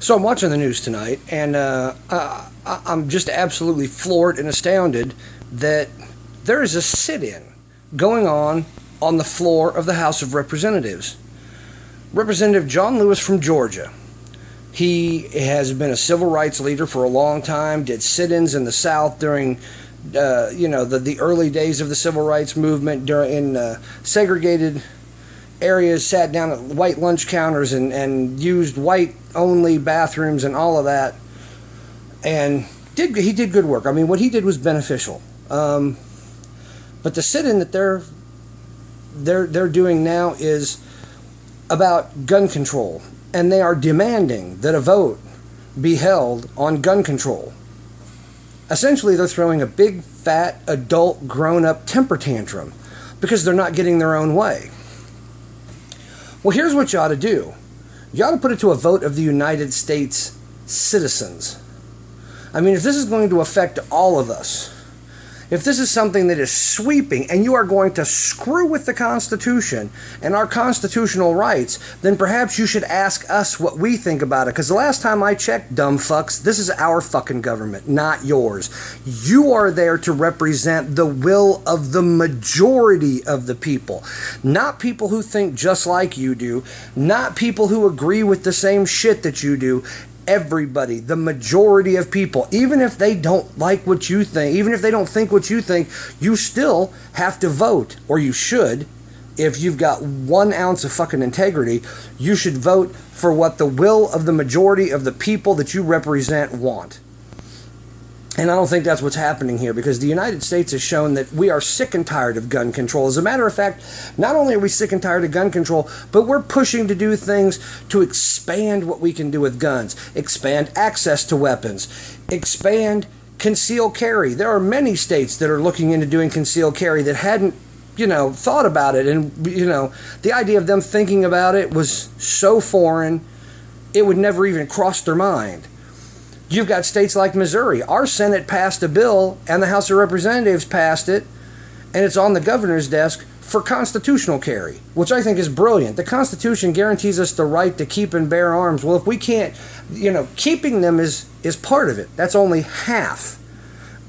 So I'm watching the news tonight, and I'm just absolutely floored and astounded that there is a sit-in going on the floor of the House of Representatives. Representative John Lewis from Georgia. He has been a civil rights leader for a long time, did sit-ins in the South during the early days of the civil rights movement in segregated areas, sat down at white lunch counters and used white-only bathrooms and all of that, and he did good work. I mean, what he did was beneficial. But the sit-in that they're doing now is about gun control, and they are demanding that a vote be held on gun control. Essentially, they're throwing a big, fat, adult, grown-up temper tantrum because they're not getting their own way. Well, here's what you ought to do. You ought to put it to a vote of the United States citizens. I mean, if this is going to affect all of us, if this is something that is sweeping and you are going to screw with the Constitution and our constitutional rights, then perhaps you should ask us what we think about it. Because the last time I checked, dumb fucks, this is our fucking government, not yours. You are there to represent the will of the majority of the people. Not people who think just like you do. Not people who agree with the same shit that you do. Everybody, the majority of people, even if they don't like what you think, even if they don't think what you think, you still have to vote, or you should. If you've got 1 ounce of fucking integrity, you should vote for what the will of the majority of the people that you represent want. And I don't think that's what's happening here, because the United States has shown that we are sick and tired of gun control. As a matter of fact, not only are we sick and tired of gun control, but we're pushing to do things to expand what we can do with guns, expand access to weapons, expand concealed carry. There are many states that are looking into doing concealed carry that hadn't, thought about it. And, the idea of them thinking about it was so foreign, it would never even cross their mind. You've got states like Missouri. Our Senate passed a bill, and the House of Representatives passed it, and it's on the governor's desk for constitutional carry, which I think is brilliant. The Constitution guarantees us the right to keep and bear arms. Well, if we can't, keeping them is part of it. That's only half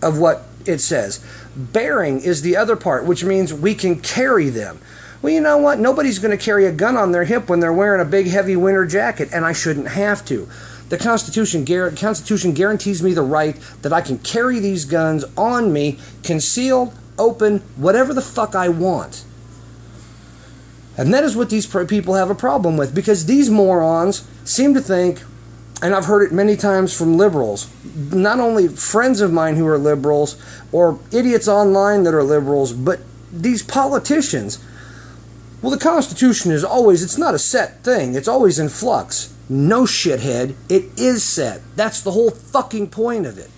of what it says. Bearing is the other part, which means we can carry them. Well, you know what? Nobody's going to carry a gun on their hip when they're wearing a big, heavy winter jacket, and I shouldn't have to. The Constitution guarantees me the right that I can carry these guns on me, concealed, open, whatever the fuck I want. And that is what these people have a problem with, because these morons seem to think, and I've heard it many times from liberals, not only friends of mine who are liberals or idiots online that are liberals, but these politicians. Well, the Constitution is always, it's not a set thing, it's always in flux. No, shithead, it is set. That's the whole fucking point of it.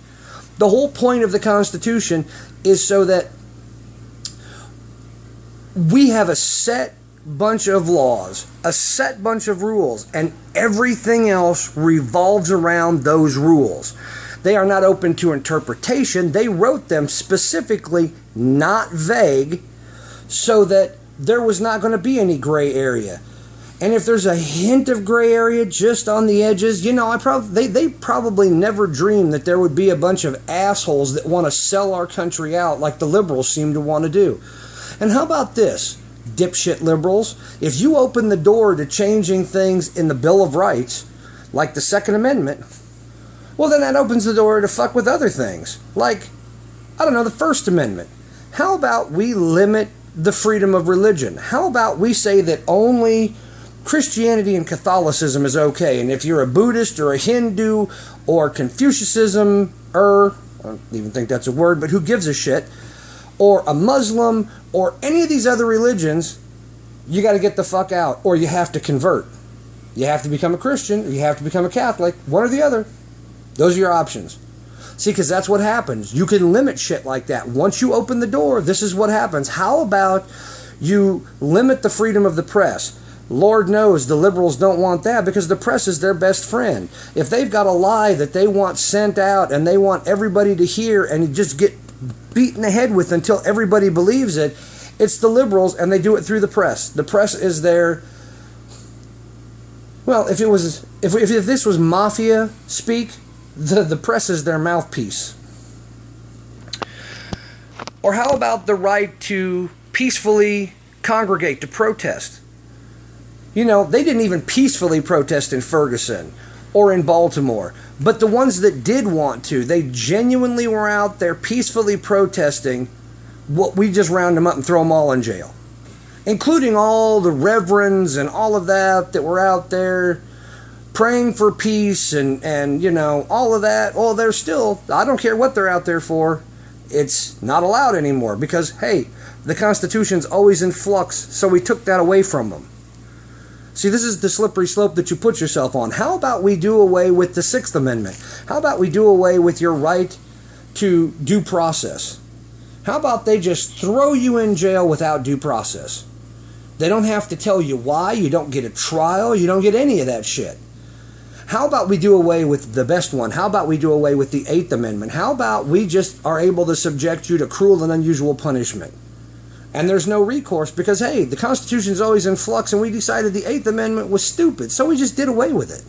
The whole point of the Constitution is so that we have a set bunch of laws, a set bunch of rules, and everything else revolves around those rules. They are not open to interpretation. They wrote them specifically, not vague, so that there was not going to be any gray area. And if there's a hint of gray area just on the edges, they probably never dreamed that there would be a bunch of assholes that want to sell our country out like the liberals seem to want to do. And how about this, dipshit liberals? If you open the door to changing things in the Bill of Rights, like the Second Amendment, well, then that opens the door to fuck with other things, like, the First Amendment. How about we limit the freedom of religion? How about we say that only Christianity and Catholicism is okay, and if you're a Buddhist or a Hindu or Confucianism, I don't even think that's a word, but who gives a shit, or a Muslim or any of these other religions, you got to get the fuck out, or you have to convert. You have to become a Christian, or you have to become a Catholic, one or the other. Those are your options. See, because that's what happens. You can limit shit like that. Once you open the door, this is what happens. How about you limit the freedom of the press? Lord knows the liberals don't want that, because the press is their best friend. If they've got a lie that they want sent out and they want everybody to hear and just get beaten the head with until everybody believes it, it's the liberals, and they do it through the press. The press is their Well, if this was mafia speak, the press is their mouthpiece. Or how about the right to peacefully congregate, to protest? You know, they didn't even peacefully protest in Ferguson or in Baltimore. But the ones that did want to, they genuinely were out there peacefully protesting. What, we just round them up and throw them all in jail. Including all the reverends and all of that were out there praying for peace and you know, all of that. Well, they're still, I don't care what they're out there for. It's not allowed anymore because, hey, the Constitution's always in flux, so we took that away from them. See, this is the slippery slope that you put yourself on. How about we do away with the Sixth Amendment? How about we do away with your right to due process? How about they just throw you in jail without due process? They don't have to tell you why. You don't get a trial. You don't get any of that shit. How about we do away with the best one? How about we do away with the Eighth Amendment? How about we just are able to subject you to cruel and unusual punishment? And there's no recourse because, hey, the Constitution's always in flux and we decided the Eighth Amendment was stupid, so we just did away with it.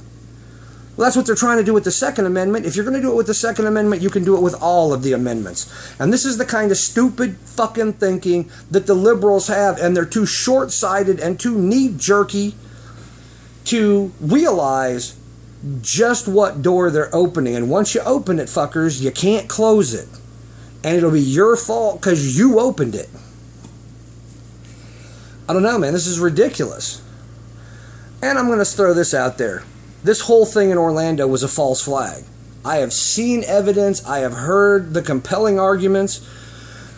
Well, that's what they're trying to do with the Second Amendment. If you're going to do it with the Second Amendment, you can do it with all of the amendments. And this is the kind of stupid fucking thinking that the liberals have, and they're too short-sighted and too knee-jerky to realize just what door they're opening. And once you open it, fuckers, you can't close it. And it'll be your fault because you opened it. I don't know, man. This is ridiculous. And I'm going to throw this out there. This whole thing in Orlando was a false flag. I have seen evidence. I have heard the compelling arguments.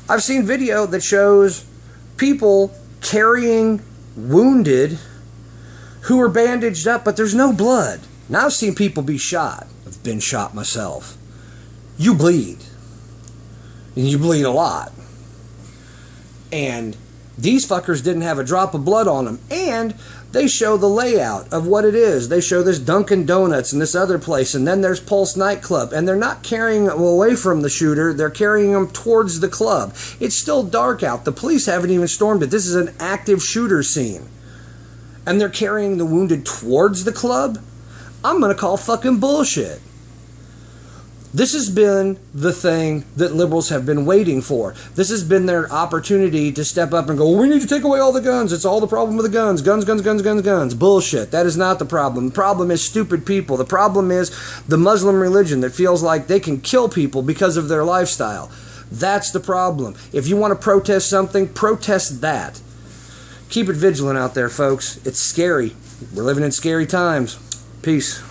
I've seen video that shows people carrying wounded who are bandaged up, but there's no blood. Now I've seen people be shot. I've been shot myself. You bleed. And you bleed a lot. And these fuckers didn't have a drop of blood on them. And they show the layout of what it is. They show this Dunkin' Donuts and this other place. And then there's Pulse Nightclub. And they're not carrying them away from the shooter. They're carrying them towards the club. It's still dark out. The police haven't even stormed it. This is an active shooter scene. And they're carrying the wounded towards the club? I'm going to call fucking bullshit. This has been the thing that liberals have been waiting for. This has been their opportunity to step up and go, well, we need to take away all the guns. It's all the problem with the guns. Guns, guns, guns, guns, guns. Bullshit. That is not the problem. The problem is stupid people. The problem is the Muslim religion that feels like they can kill people because of their lifestyle. That's the problem. If you want to protest something, protest that. Keep it vigilant out there, folks. It's scary. We're living in scary times. Peace.